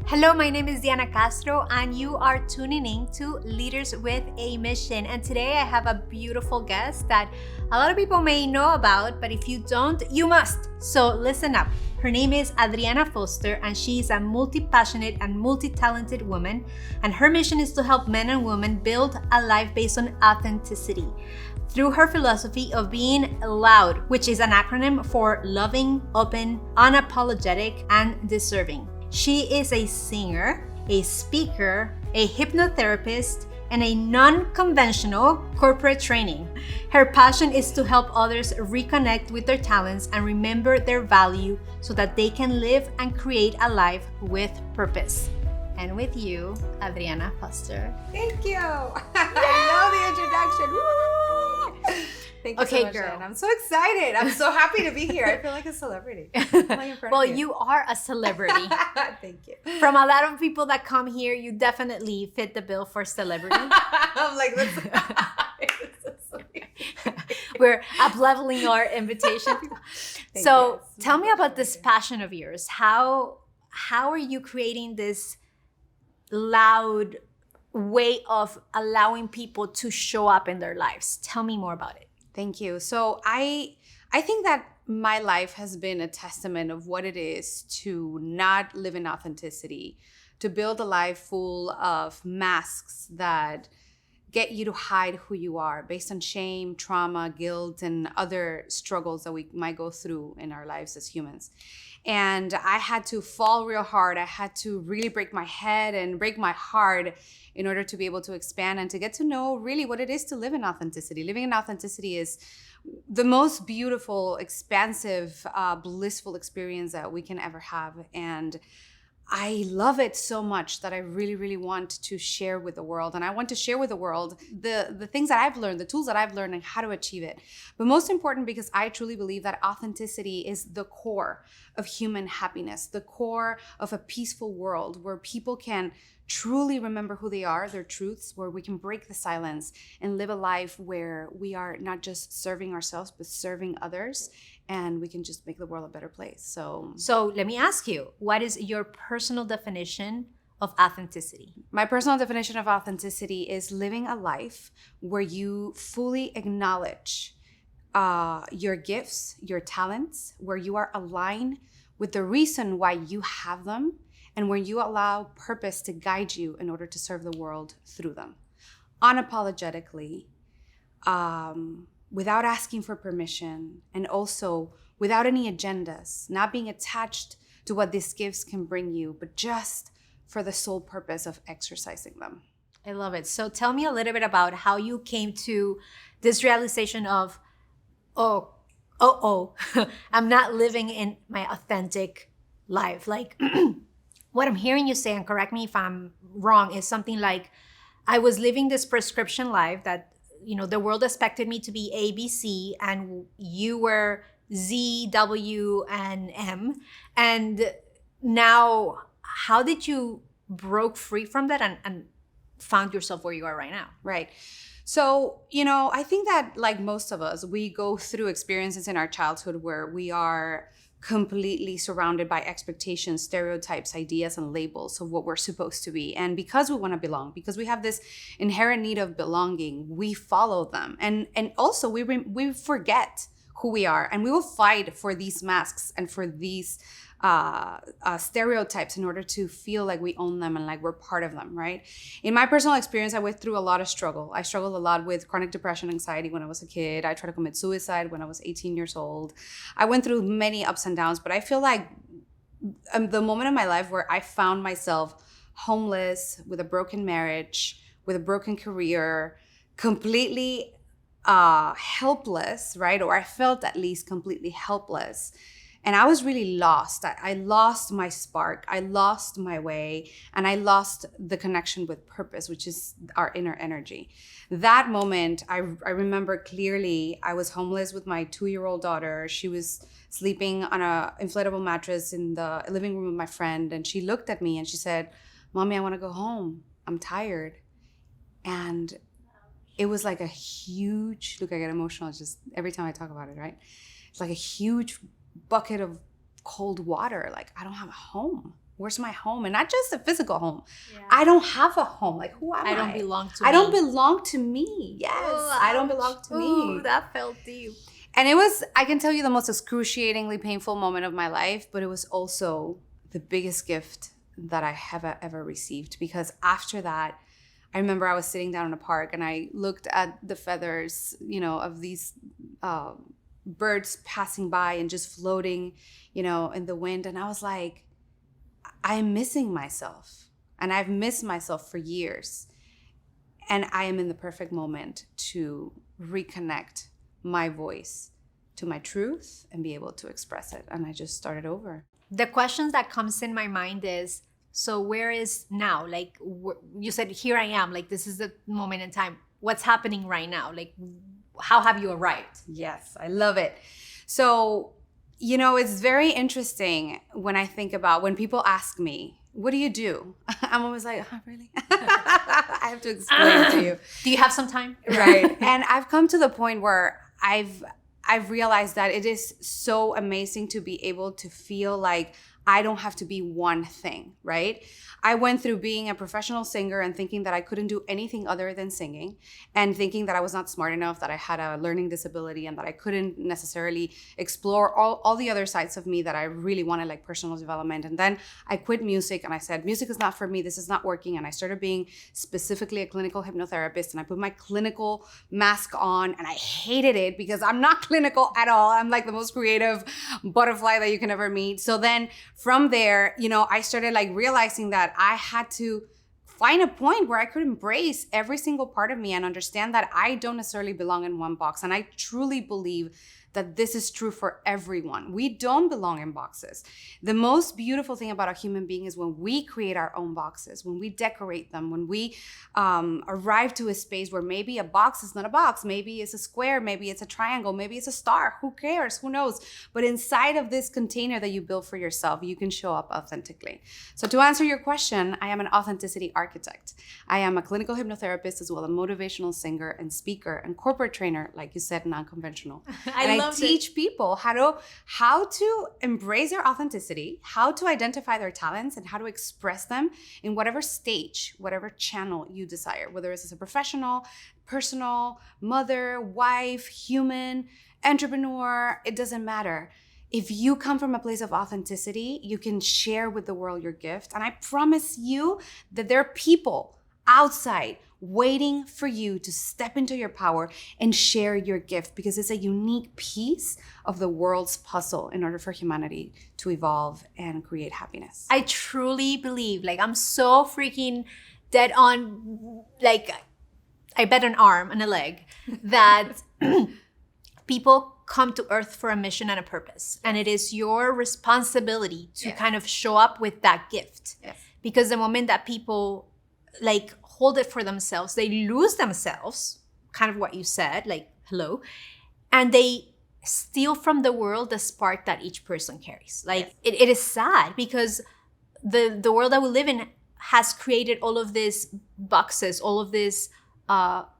Hello, my name is Diana Castro, and you are tuning in to Leaders with a Mission. And today I have a beautiful guest that a lot of people may know about, but if you don't, you must. So listen up. Her name is Adriana Foster, and she is a multi-passionate and multi-talented woman. And her mission is to help men and women build a life based on authenticity through her philosophy of being loud, which is an acronym for loving, open, unapologetic, and deserving. She is a singer, a speaker, a hypnotherapist, and a non-conventional corporate training. Her passion is to help others reconnect with their talents and remember their value so that they can live and create a life with purpose. And with you, Adriana Foster. Thank you. I love the introduction. Woo! Thank you so much, girl. Anne. I'm so excited. I'm so happy to be here. I feel like a celebrity. Well, you are a celebrity. Thank you. From a lot of people that come here, you definitely fit the bill for celebrity. I'm like, this is so sweet. We're up-leveling our invitation. So tell me about this passion of yours. How are you creating this loud way of allowing people to show up in their lives? Tell me more about it. Thank you. So I think that my life has been a testament of what it is to not live in authenticity, to build a life full of masks that get you to hide who you are based on shame, trauma, guilt, and other struggles that we might go through in our lives as humans. And I had to fall real hard. I had to really break my head and break my heart in order to be able to expand and to get to know really what it is to live in authenticity. Living in authenticity is the most beautiful, expansive, blissful experience that we can ever have. And I love it so much that I really, really want to share with the world. And I want to share with the world the things that I've learned, the tools that I've learned, and how to achieve it. But most important, because I truly believe that authenticity is the core of human happiness, the core of a peaceful world where people can truly remember who they are, their truths, where we can break the silence and live a life where we are not just serving ourselves, but serving others. And we can just make the world a better place. So let me ask you, what is your personal definition of authenticity? My personal definition of authenticity is living a life where you fully acknowledge your gifts, your talents, where you are aligned with the reason why you have them, and where you allow purpose to guide you in order to serve the world through them. Unapologetically, without asking for permission, and also without any agendas, not being attached to what these gifts can bring you, but just for the sole purpose of exercising them. I love it. So tell me a little bit about how you came to this realization of, I'm not living in my authentic life. Like what I'm hearing you say, and correct me if I'm wrong, is something like, I was living this prescription life that, the world expected me to be A, B, C, and you were Z, W, and M. And now, how did you broke free from that and found yourself where you are right now? Right. So, I think that like most of us, we go through experiences in our childhood where we are completely surrounded by expectations, stereotypes, ideas, and labels of what we're supposed to be. And because we want to belong, because we have this inherent need of belonging, we follow them. And also we forget who we are, and we will fight for these masks and for these stereotypes in order to feel like we own them and like we're part of them, right? In my personal experience, I went through a lot of struggle. I struggled a lot with chronic depression, anxiety when I was a kid. I tried to commit suicide when I was 18 years old. I went through many ups and downs, but I feel like the moment in my life where I found myself homeless, with a broken marriage, with a broken career, completely helpless, right? Or I felt at least completely helpless. And I was really lost. I lost my spark. I lost my way. And I lost the connection with purpose, which is our inner energy. That moment, I remember clearly. I was homeless with my 2-year-old daughter. She was sleeping on an inflatable mattress in the living room with my friend. And she looked at me and she said, "Mommy, I want to go home. I'm tired." And it was like a huge, look, I get emotional just every time I talk about it, right? It's like a huge bucket of cold water. Like, I don't have a home. Where's my home? And not just a physical home. Yeah. I don't have a home. Like, who am I? I don't belong to I me. don't belong to me. Yes, Oh, I don't belong to Ooh, me. that felt deep. And it was, I can tell you, the most excruciatingly painful moment of my life, but it was also the biggest gift that I have ever received. Because after that, I remember I was sitting down in a park and I looked at the feathers, of these birds passing by and just floating, in the wind. And I was like, I'm missing myself. And I've missed myself for years. And I am in the perfect moment to reconnect my voice to my truth and be able to express it. And I just started over. The questions that comes in my mind is, so where is now? Like you said, here I am, like this is the moment in time. What's happening right now? Like, how have you arrived? Yes, I love it. So, it's very interesting when I think about when people ask me, what do you do? I'm always like, oh, really? I have to explain to you. Do you have some time? Right. And I've come to the point where I've realized that it is so amazing to be able to feel like I don't have to be one thing, right? I went through being a professional singer and thinking that I couldn't do anything other than singing, and thinking that I was not smart enough, that I had a learning disability, and that I couldn't necessarily explore all the other sides of me that I really wanted, like personal development. And then I quit music and I said, music is not for me, this is not working. And I started being specifically a clinical hypnotherapist, and I put my clinical mask on, and I hated it because I'm not clinical at all. I'm like the most creative butterfly that you can ever meet. So then from there, I started like realizing that I had to find a point where I could embrace every single part of me and understand that I don't necessarily belong in one box. And I truly believe that this is true for everyone. We don't belong in boxes. The most beautiful thing about a human being is when we create our own boxes, when we decorate them, when we arrive to a space where maybe a box is not a box, maybe it's a square, maybe it's a triangle, maybe it's a star, who cares, who knows? But inside of this container that you build for yourself, you can show up authentically. So to answer your question, I am an authenticity architect. I am a clinical hypnotherapist as well, a motivational singer and speaker and corporate trainer, like you said, non-conventional. I teach people how to embrace their authenticity, how to identify their talents, and how to express them in whatever stage, whatever channel you desire, whether it's as a professional, personal, mother, wife, human, entrepreneur, it doesn't matter. If you come from a place of authenticity, you can share with the world your gift. And I promise you that there are people outside waiting for you to step into your power and share your gift, because it's a unique piece of the world's puzzle in order for humanity to evolve and create happiness. I truly believe, like, I'm so freaking dead on, like, I bet an arm and a leg that people come to Earth for a mission and a purpose. And it is your responsibility to kind of show up with that gift. Yes. Because the moment that people like hold it for themselves, they lose themselves, kind of what you said, like, hello, and they steal from the world the spark that each person carries. Like, it is sad because the world that we live in has created all of these boxes, all of this,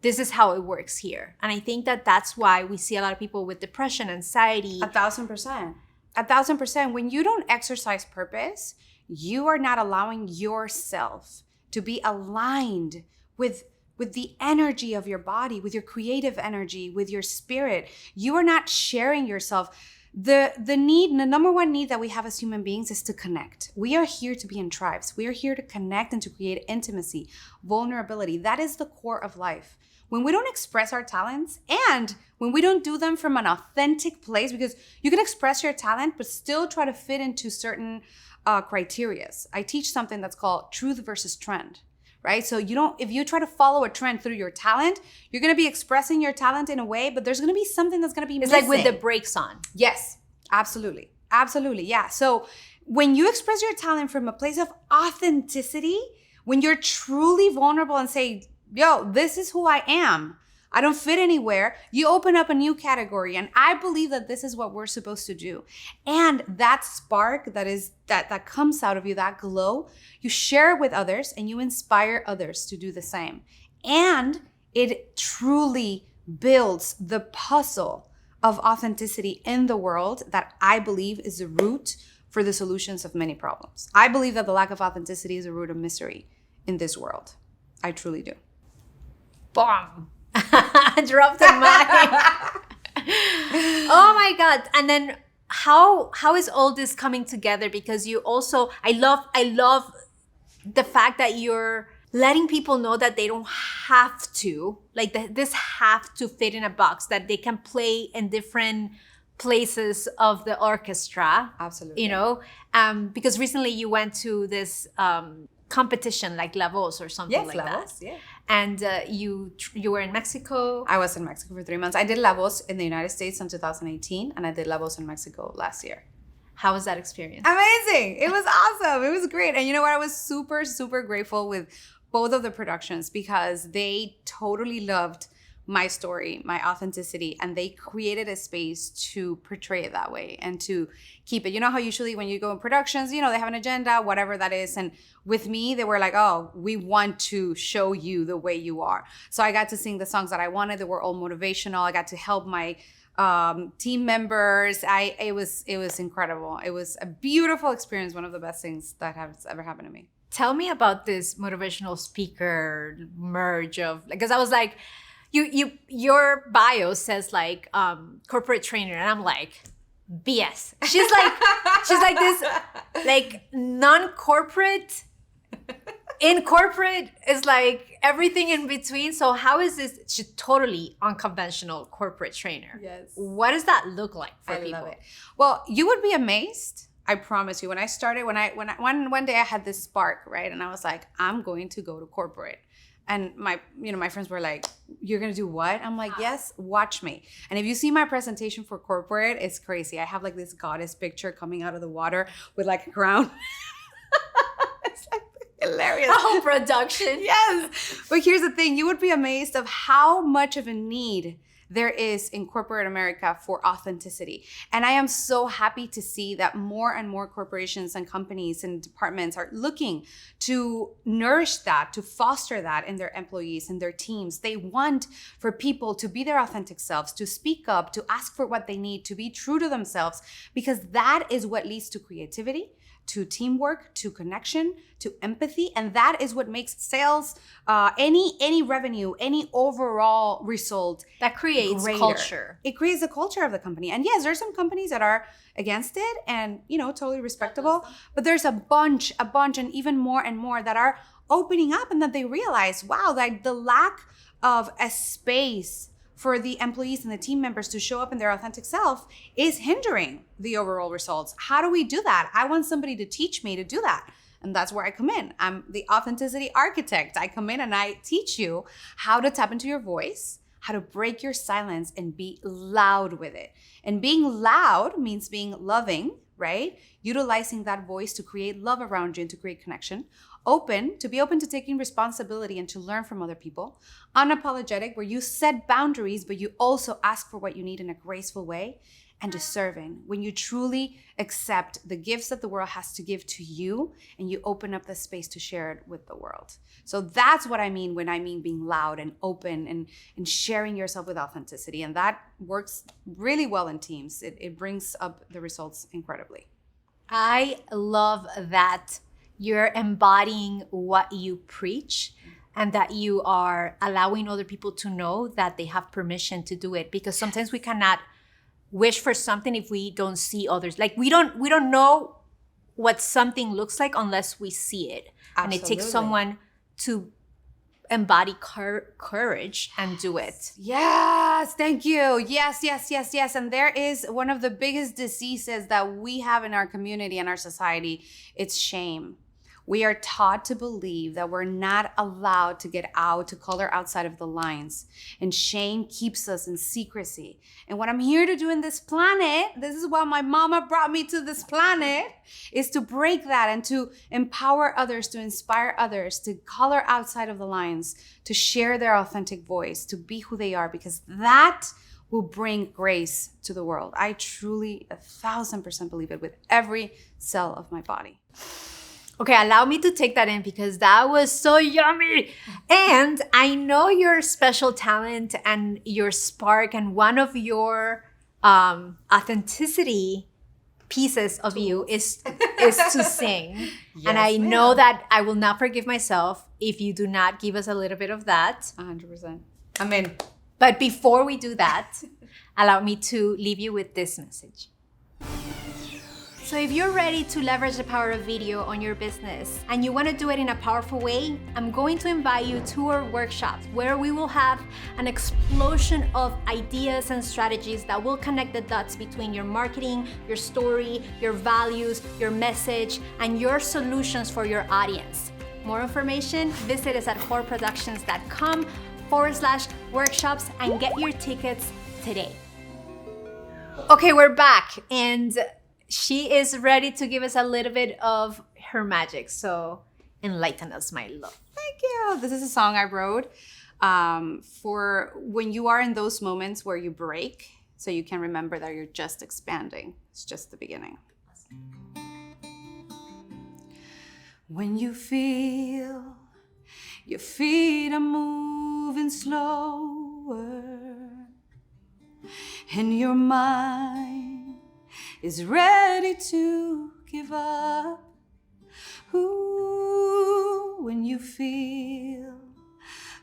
this is how it works here. And I think that that's why we see a lot of people with depression, anxiety. 1,000%. 1,000%. When you don't exercise purpose, you are not allowing yourself to be aligned with the energy of your body, with your creative energy, with your spirit. You are not sharing yourself. The number one need that we have as human beings is to connect. We are here to be in tribes. We are here to connect and to create intimacy, vulnerability. That is the core of life. When we don't express our talents, and when we don't do them from an authentic place, because you can express your talent, but still try to fit into certain criterias. I teach something that's called truth versus trend, right? So if you try to follow a trend through your talent, you're going to be expressing your talent in a way, but there's going to be something that's going to be missing. It's like with the brakes on. Yes, absolutely. Absolutely. Yeah. So when you express your talent from a place of authenticity, when you're truly vulnerable and say, yo, this is who I am, I don't fit anywhere, you open up a new category. And I believe that this is what we're supposed to do. And that spark that comes out of you, that glow, you share it with others and you inspire others to do the same. And it truly builds the puzzle of authenticity in the world that I believe is the root for the solutions of many problems. I believe that the lack of authenticity is a root of misery in this world. I truly do. Bomb. Drop the mic. Oh my God. And then how is all this coming together? Because you also, I love the fact that you're letting people know that they don't have to, like this have to fit in a box, that they can play in different places of the orchestra. Absolutely. You know, because recently you went to this competition like La Voz or something like La Voz, that. yeah. And you were in Mexico. I was in Mexico for 3 months. I did La Voz in the United States in 2018, and I did La Voz in Mexico last year. How was that experience? Amazing. It was awesome. It was great. And you know what? I was super, super grateful with both of the productions because they totally loved my story, my authenticity, and they created a space to portray it that way and to keep it. You know how usually when you go in productions, you know, they have an agenda, whatever that is. And with me, they were like, oh, we want to show you the way you are. So I got to sing the songs that I wanted. They were all motivational. I got to help my team members. It was incredible. It was a beautiful experience. One of the best things that has ever happened to me. Tell me about this motivational speaker merge of, because I was like, your bio says like corporate trainer, and I'm like, BS. She's like this like non-corporate. In corporate is like everything in between. So how is this? She's totally unconventional corporate trainer. Yes. What does that look like for people? I love it. Well, you would be amazed. I promise you. When I started, one day I had this spark, right? And I was like, I'm going to go to corporate. And my friends were like, you're going to do what? I'm like, yes, watch me. And if you see my presentation for corporate, it's crazy. I have like this goddess picture coming out of the water with like a crown. It's like hilarious. A whole production. Yes. But here's the thing. You would be amazed of how much of a need there is in corporate America for authenticity. And I am so happy to see that more and more corporations and companies and departments are looking to nourish that, to foster that in their employees and their teams. They want for people to be their authentic selves, to speak up, to ask for what they need, to be true to themselves, because that is what leads to creativity, to teamwork, to connection, to empathy. And that is what makes sales, any revenue, any overall result that creates greater. Culture. It creates the culture of the company. And yes, there's some companies that are against it and, totally respectable. But there's a bunch, and even more and more that are opening up, and that they realize, wow, like the lack of a space for the employees and the team members to show up in their authentic self is hindering the overall results. How do we do that? I want somebody to teach me to do that. And that's where I come in. I'm the authenticity architect. I come in and I teach you how to tap into your voice, how to break your silence and be loud with it. And being loud means being loving, right? Utilizing that voice to create love around you and to create connection. To be open to taking responsibility and to learn from other people. Unapologetic, where you set boundaries, but you also ask for what you need in a graceful way. And deserving, when you truly accept the gifts that the world has to give to you and you open up the space to share it with the world. So that's what I mean when I mean being loud and open and sharing yourself with authenticity. And that works really well in teams. It brings up the results incredibly. I love that you're embodying what you preach and that you are allowing other people to know that they have permission to do it. Because sometimes we cannot wish for something if we don't see others. Like we don't know what something looks like unless we see it. Absolutely. And it takes someone to embody courage and do it. Yes, thank you. Yes. And there is one of the biggest diseases that we have in our community and our society. It's shame. We are taught to believe that we're not allowed to get out, to color outside of the lines. And shame keeps us in secrecy. And what I'm here to do in this planet, this is why my mama brought me to this planet, is to break that and to empower others, to inspire others, to color outside of the lines, to share their authentic voice, to be who they are, because that will bring grace to the world. I truly 1,000% believe it with every cell of my body. Okay, allow me to take that in because that was so yummy. And I know your special talent and your spark, and one of your authenticity pieces of you is to sing. Yes, and I know that I will not forgive myself if you do not give us a little bit of that. 100%. I'm in. But before we do that, allow me to leave you with this message. So if you're ready to leverage the power of video on your business and you want to do it in a powerful way, I'm going to invite you to our workshops where we will have an explosion of ideas and strategies that will connect the dots between your marketing, your story, your values, your message, and your solutions for your audience. More information, visit us at whoreproductions.com/workshops and get your tickets today. Okay, we're back, and she is ready to give us a little bit of her magic. So enlighten us, my love. Thank you. This is a song I wrote for when you are in those moments where you break, so you can remember that you're just expanding. It's just the beginning. When you feel your feet are moving slower and your mind is ready to give up. Ooh, when you feel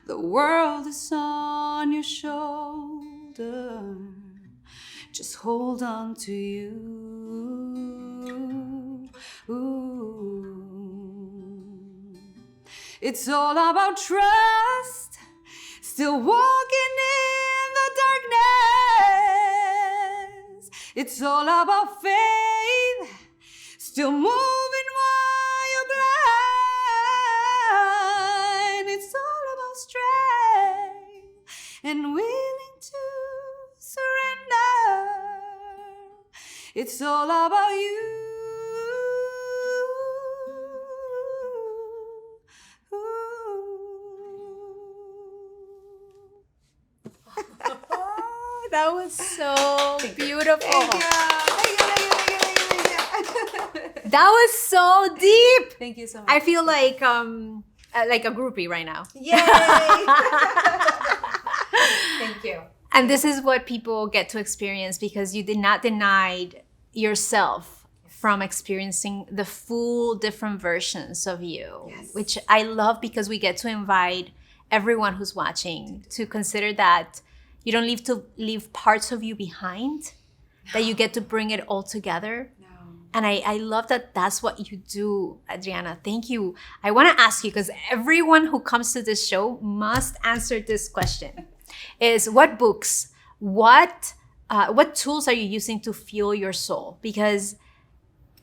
the world is on your shoulder, just hold on to you. Ooh. It's all about trust, still walking in the darkness. It's all about faith, still moving while you're blind. It's all about strength and willing to surrender. It's all about you. That was so beautiful. Thank you. That was so deep. Thank you so much. I feel like a groupie right now. Yay! Thank you. And this is what people get to experience because you did not deny yourself from experiencing the full different versions of you, which I love because we get to invite everyone who's watching to consider that you don't leave parts of you behind, that you get to bring it all together. No. And I love that that's what you do, Adriana. Thank you. I want to ask you, because everyone who comes to this show must answer this question, is what books, what tools are you using to fuel your soul? Because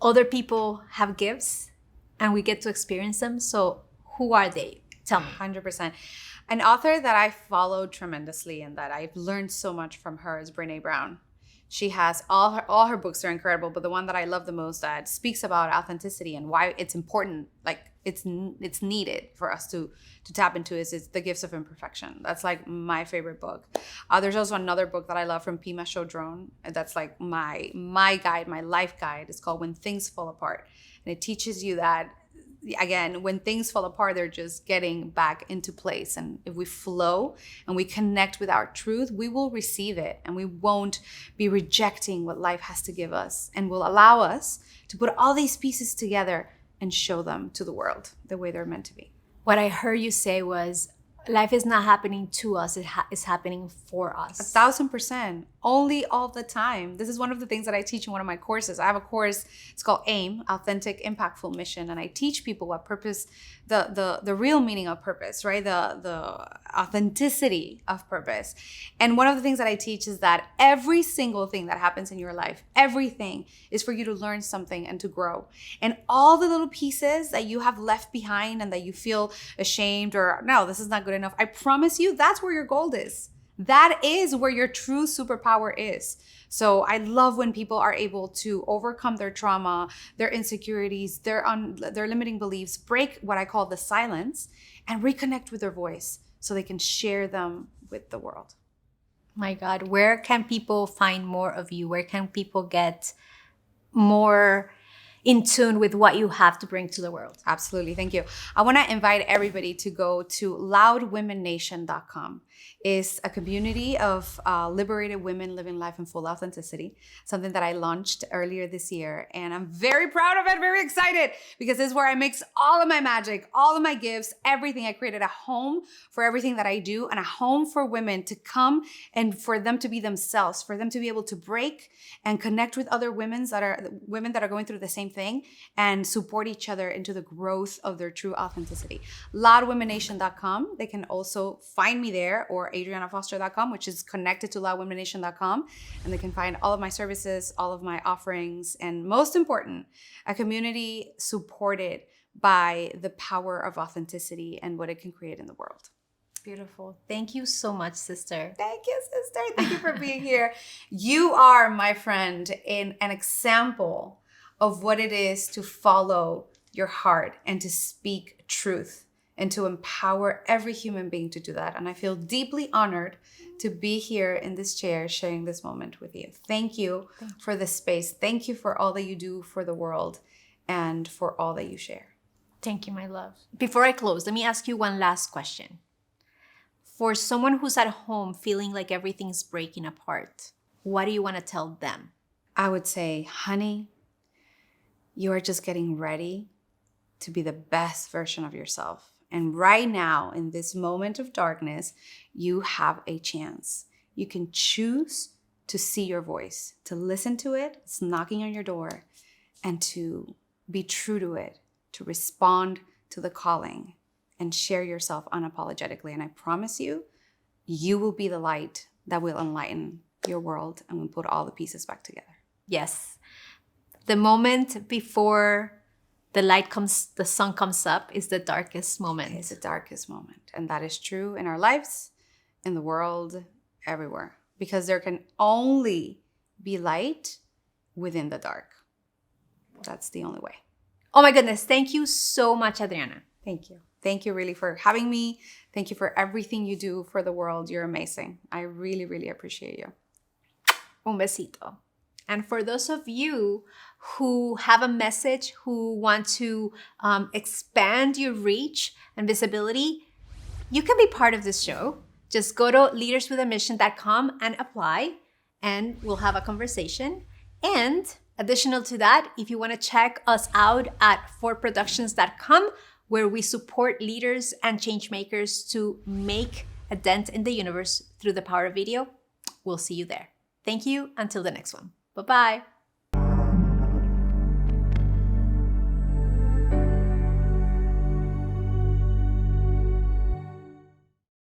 other people have gifts and we get to experience them. So who are they? Tell me. 100%. An author that I followed tremendously and that I've learned so much from her is Brené Brown. She has all her books are incredible, but the one that I love the most that speaks about authenticity and why it's important, like it's needed for us to tap into is The Gifts of Imperfection. That's like my favorite book. There's also another book that I love from Pima Chodron. That's like my guide, my life guide. It's called When Things Fall Apart. And it teaches you that, again, when things fall apart, they're just getting back into place. And if we flow and we connect with our truth, we will receive it and we won't be rejecting what life has to give us, and will allow us to put all these pieces together and show them to the world the way they're meant to be. What I heard you say was, life is not happening to us, it's happening for us. 1,000%. Only all the time. This is one of the things that I teach in one of my courses. I have a course, it's called AIM, Authentic Impactful Mission. And I teach people what purpose, the real meaning of purpose, right? The authenticity of purpose. And one of the things that I teach is that every single thing that happens in your life, everything is for you to learn something and to grow. And all the little pieces that you have left behind and that you feel ashamed or, no, this is not good enough, I promise you, that's where your gold is. That is where your true superpower is. So I love when people are able to overcome their trauma, their insecurities, their limiting beliefs, break what I call the silence, and reconnect with their voice so they can share them with the world. My God, where can people find more of you? Where can people get more in tune with what you have to bring to the world? Absolutely. Thank you. I want to invite everybody to go to loudwomennation.com. is a community of liberated women living life in full authenticity, something that I launched earlier this year. And I'm very proud of it, very excited, because this is where I mix all of my magic, all of my gifts, everything. I created a home for everything that I do, and a home for women to come and for them to be themselves, for them to be able to break and connect with other women that are going through the same thing and support each other into the growth of their true authenticity. loudwomennation.com. They can also find me there, or adriannafoster.com, which is connected to loudwomennation.com. And they can find all of my services, all of my offerings, and most important, a community supported by the power of authenticity and what it can create in the world. Beautiful. Thank you so much, sister. Thank you, sister. Thank you for being here. You are, my friend, an example of what it is to follow your heart and to speak truth and to empower every human being to do that. And I feel deeply honored to be here in this chair sharing this moment with you. Thank you for the space. Thank you for all that you do for the world and for all that you share. Thank you, my love. Before I close, let me ask you one last question. For someone who's at home feeling like everything's breaking apart, what do you want to tell them? I would say, honey, you are just getting ready to be the best version of yourself. And right now, in this moment of darkness, you have a chance. You can choose to see your voice, to listen to it. It's knocking on your door, and to be true to it, to respond to the calling and share yourself unapologetically. And I promise you, you will be the light that will enlighten your world and will put all the pieces back together. Yes. The moment before the sun comes up is the darkest moment. It's the darkest moment. And that is true in our lives, in the world, everywhere. Because there can only be light within the dark. That's the only way. Oh my goodness. Thank you so much, Adriana. Thank you. Thank you really for having me. Thank you for everything you do for the world. You're amazing. I really, really appreciate you. Un besito. And for those of you who have a message, who want to expand your reach and visibility, you can be part of this show. Just go to leaderswithamission.com and apply, and we'll have a conversation. And additional to that, if you want to check us out at forproductions.com, where we support leaders and change makers to make a dent in the universe through the power of video, we'll see you there. Thank you. Until the next one. Bye-bye.